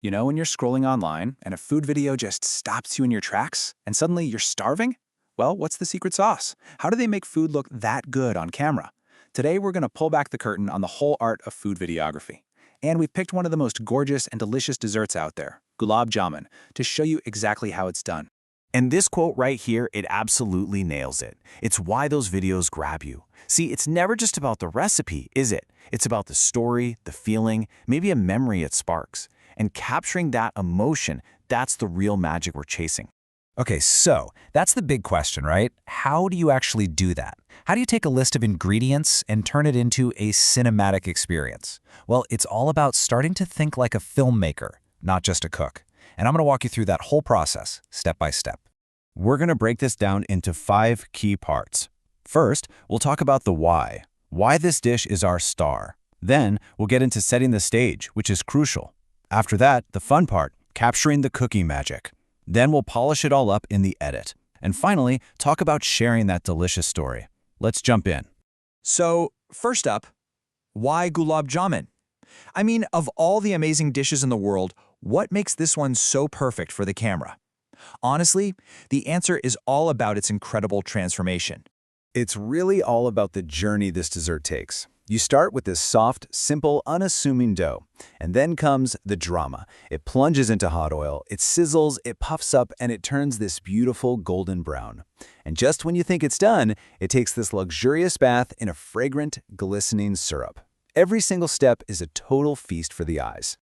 You know when you're scrolling online and a food video just stops you in your tracks and suddenly you're starving? Well, what's the secret sauce? How do they make food look that good on camera? Today, we're going to pull back the curtain on the whole art of food videography. And we've picked one of the most gorgeous and delicious desserts out there, gulab jamun, to show you exactly how it's done. And this quote right here, it absolutely nails it. It's why those videos grab you. See, it's never just about the recipe, is it? It's about the story, the feeling, maybe a memory it sparks. And capturing that emotion, that's the real magic we're chasing. Okay, so that's the big question, right? How do you actually do that? How do you take a list of ingredients and turn it into a cinematic experience? Well, it's all about starting to think like a filmmaker, not just a cook. And I'm going to walk you through that whole process, step by step. We're going to break this down into 5 key parts. First, we'll talk about the why this dish is our star. Then, we'll get into setting the stage, which is crucial. After that, the fun part, capturing the cooking magic. Then we'll polish it all up in the edit. And finally, talk about sharing that delicious story. Let's jump in. So, first up, why gulab jamun? I mean, of all the amazing dishes in the world, what makes this one so perfect for the camera? Honestly, the answer is all about its incredible transformation. It's really all about the journey this dessert takes. You start with this soft, simple, unassuming dough, and then comes the drama. It plunges into hot oil, it sizzles, it puffs up, and it turns this beautiful golden brown. And just when you think it's done, it takes this luxurious bath in a fragrant, glistening syrup. Every single step is a total feast for the eyes.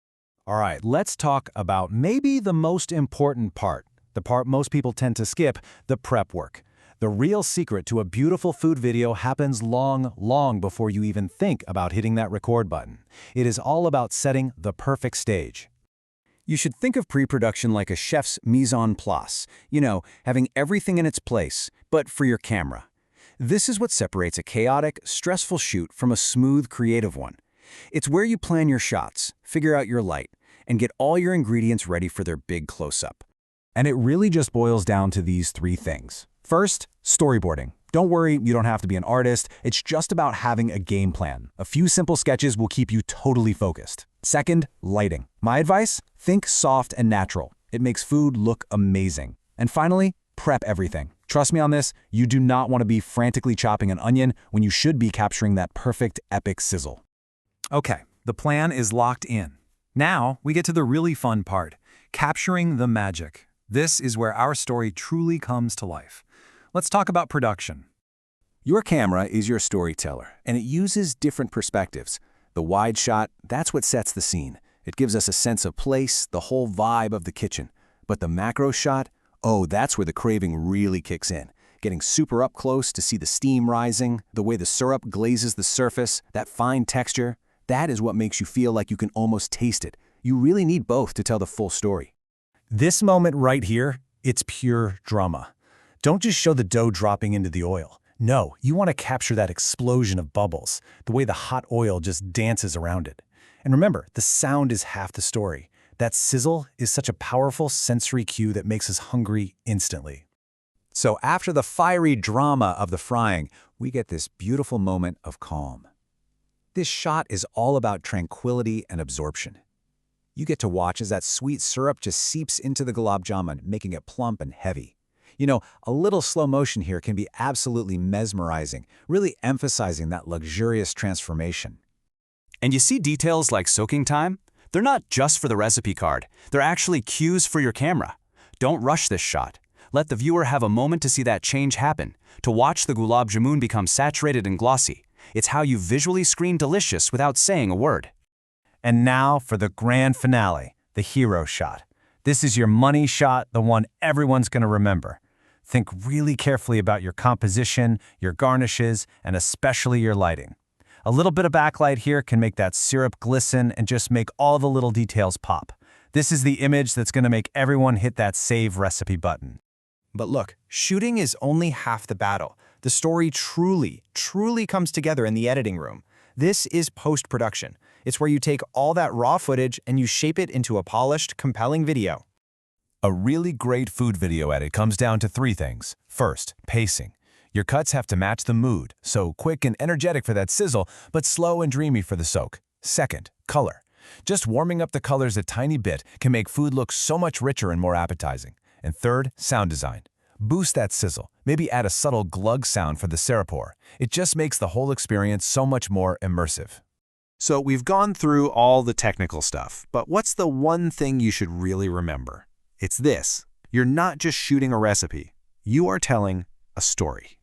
All right, let's talk about maybe the most important part, the part most people tend to skip, the prep work. The real secret to a beautiful food video happens long before you even think about hitting that record button. It is all about setting the perfect stage. You should think of pre-production like a chef's mise en place. You know, having everything in its place, but for your camera. This is what separates a chaotic, stressful shoot from a smooth, creative one. It's where you plan your shots, figure out your light, and get all your ingredients ready for their big close-up. And it really just boils down to these 3 things. First, storyboarding. Don't worry, you don't have to be an artist. It's just about having a game plan. A few simple sketches will keep you totally focused. Second, lighting. My advice? Think soft and natural. It makes food look amazing. And finally, prep everything. Trust me on this, you do not want to be frantically chopping an onion when you should be capturing that perfect, epic sizzle. Okay, the plan is locked in. Now, we get to the really fun part, capturing the magic. This is where our story truly comes to life. Let's talk about production. Your camera is your storyteller, and it uses different perspectives. The wide shot, that's what sets the scene. It gives us a sense of place, the whole vibe of the kitchen. But the macro shot, oh, that's where the craving really kicks in. Getting super up close to see the steam rising, the way the syrup glazes the surface, that fine texture, that is what makes you feel like you can almost taste it. You really need both to tell the full story. This moment right here, it's pure drama. Don't just show the dough dropping into the oil. No, you want to capture that explosion of bubbles, the way the hot oil just dances around it. And remember, the sound is half the story. That sizzle is such a powerful sensory cue that makes us hungry instantly. So after the fiery drama of the frying, we get this beautiful moment of calm. This shot is all about tranquility and absorption. You get to watch as that sweet syrup just seeps into the gulab jamun, making it plump and heavy. You know, a little slow motion here can be absolutely mesmerizing, really emphasizing that luxurious transformation. And you see details like soaking time? They're not just for the recipe card. They're actually cues for your camera. Don't rush this shot. Let the viewer have a moment to see that change happen, to watch the gulab jamun become saturated and glossy. It's how you visually screen delicious without saying a word. And now for the grand finale, the hero shot. This is your money shot, the one everyone's going to remember. Think really carefully about your composition, your garnishes, and especially your lighting. A little bit of backlight here can make that syrup glisten and just make all the little details pop. This is the image that's going to make everyone hit that save recipe button. But look, shooting is only half the battle. The story truly comes together in the editing room. This is post-production. It's where you take all that raw footage and you shape it into a polished, compelling video. A really great food video edit comes down to 3 things. First, pacing. Your cuts have to match the mood, so quick and energetic for that sizzle, but slow and dreamy for the soak. Second, color. Just warming up the colors a tiny bit can make food look so much richer and more appetizing. And third, sound design. Boost that sizzle. Maybe add a subtle glug sound for the serapor. It just makes the whole experience so much more immersive. So we've gone through all the technical stuff, but what's the one thing you should really remember? It's this. You're not just shooting a recipe. You are telling a story.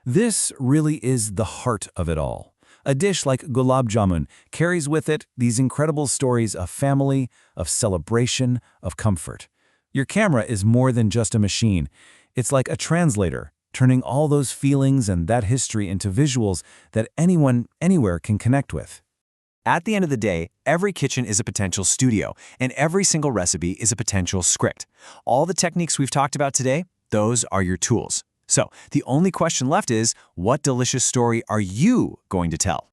This really is the heart of it all. A dish like gulab jamun carries with it these incredible stories of family, of celebration, of comfort. Your camera is more than just a machine. It's like a translator, turning all those feelings and that history into visuals that anyone, anywhere can connect with. At the end of the day, every kitchen is a potential studio, and every single recipe is a potential script. All the techniques we've talked about today, those are your tools. So, the only question left is, what delicious story are you going to tell?